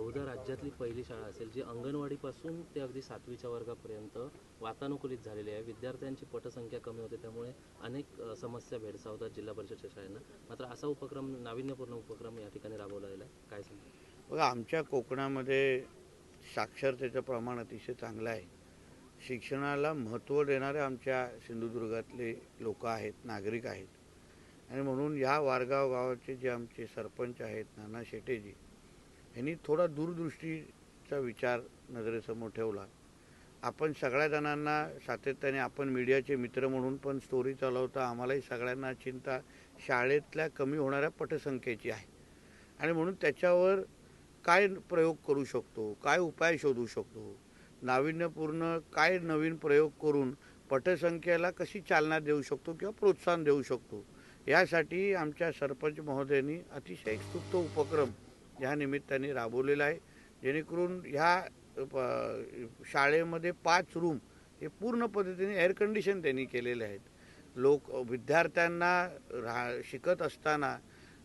बहुधा राज्यातली पहिली शाळा असेल जी अंगणवाडीपासून ते अगदी 7वीच्या वर्गापर्यंत वातानुकूलित झालेली आहे. विद्यार्थ्यांची पटसंख्या कमी होते, त्यामुळे अनेक समस्या भेडसावतात जिल्हा परिषदच्या शाळांना. मात्र असा उपक्रम, नाविन्यपूर्ण उपक्रम या ठिकाणी राबवला गेला आहे. काय सांगा? बघा, आमच्या कोकणामध्ये साक्षरतेचं प्रमाण अतिशय चांगलं आहे. शिक्षणाला महत्त्व देणारे आमच्या सिंधुदुर्गातले लोक आहेत, नागरिक आहेत. आणि म्हणून ह्या वारगाव गावाचे जे आमचे सरपंच आहेत, नाना शेटेजी, यांनी थोडा दूरदृष्टीचा विचार नजरेसमोर ठेवला. आपण सगळ्या जणांना सातत्याने, आपण मीडियाचे मित्र म्हणून पण स्टोरी चालवता, आम्हालाही सगळ्यांना चिंता शाळेतल्या कमी होणाऱ्या पटसंख्येची आहे. आणि म्हणून त्याच्यावर काय प्रयोग करू शकतो, काय उपाय शोधू शकतो, नाविन्यपूर्ण काय नवीन प्रयोग करून पटसंख्येला कशी चालना देऊ शकतो किंवा प्रोत्साहन देऊ शकतो, यासाठी आमच्या सरपंच महोदयांनी अतिशय स्तुत्य उपक्रम या निमित्ताने राबवलेला आहे. जेणेकरून ह्या शाळेमध्ये 5 रूम हे पूर्ण पद्धतीने एअर कंडिशन त्यांनी केलेले आहेत. विद्यार्थ्यांना शिकत असताना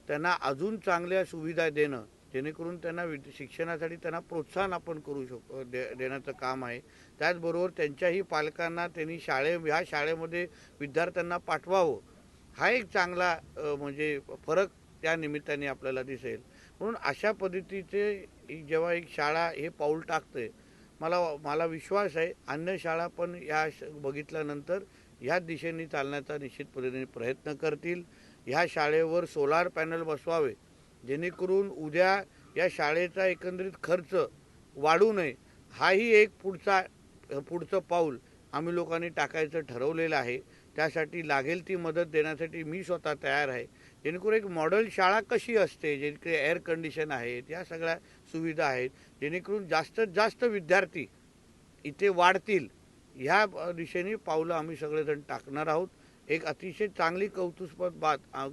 त्यांना अजून चांगल्या सुविधा देणं, जेणेकरून त्यांना शिक्षणासाठी त्यांना प्रोत्साहन आपण करू शकतो, देण्याचं काम आहे. त्याचबरोबर त्यांच्याही पालकांना त्यांनी ह्या शाळेमध्ये विद्यार्थ्यांना पाठवावं, हा एक चांगला म्हणजे फरक त्या निमित्ताने आपल्याला दिसेल. म्हणून अशा पद्धतीचे जेव्हा एक शाळा हे पाऊल टाकते, मला विश्वास आहे अन्य शाळा पण बघितल्यानंतर ह्याच दिशेने चालण्याचा निश्चित पद्धतीने प्रयत्न करतील. ह्या शाळेवर सोलार पॅनल बसवावे, जेणेकरून उद्या या शाळेचा एकंदरीत खर्च वाढू नये. हाही एक पुढचं पाऊल आम्ही लोकांनी टाकायचं ठरवलेलं आहे. त्यासाठी लागेल ती मदत देण्यासाठी मी स्वतः तयार आहे. जेणेकरून एक मॉडेल शाळा कशी असते, जेणेकरून एअर कंडिशन आहेत, या सगळ्या सुविधा आहेत, जेणेकरून जास्तीत जास्त विद्यार्थी इथे वाढतील, ह्या दिशेने पावलं आम्ही सगळेजण टाकणार आहोत. एक अतिशय चांगली कौतुकस्पद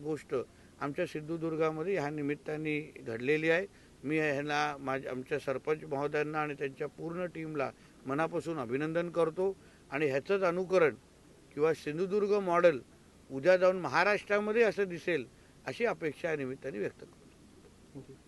गोष्ट आमच्या सिंधुदुर्गामध्ये ह्या निमित्ताने घडलेली आहे. मी आमच्या सरपंच महोदयांना आणि त्यांच्या पूर्ण टीमला मनापासून अभिनंदन करतो. आणि ह्याचंच अनुकरण किंवा सिंधुदुर्ग मॉडेल उद्या जाऊन महाराष्ट्रामध्ये असं दिसेल, अशी अपेक्षा या निमित्ताने व्यक्त करतो. थँक्यू.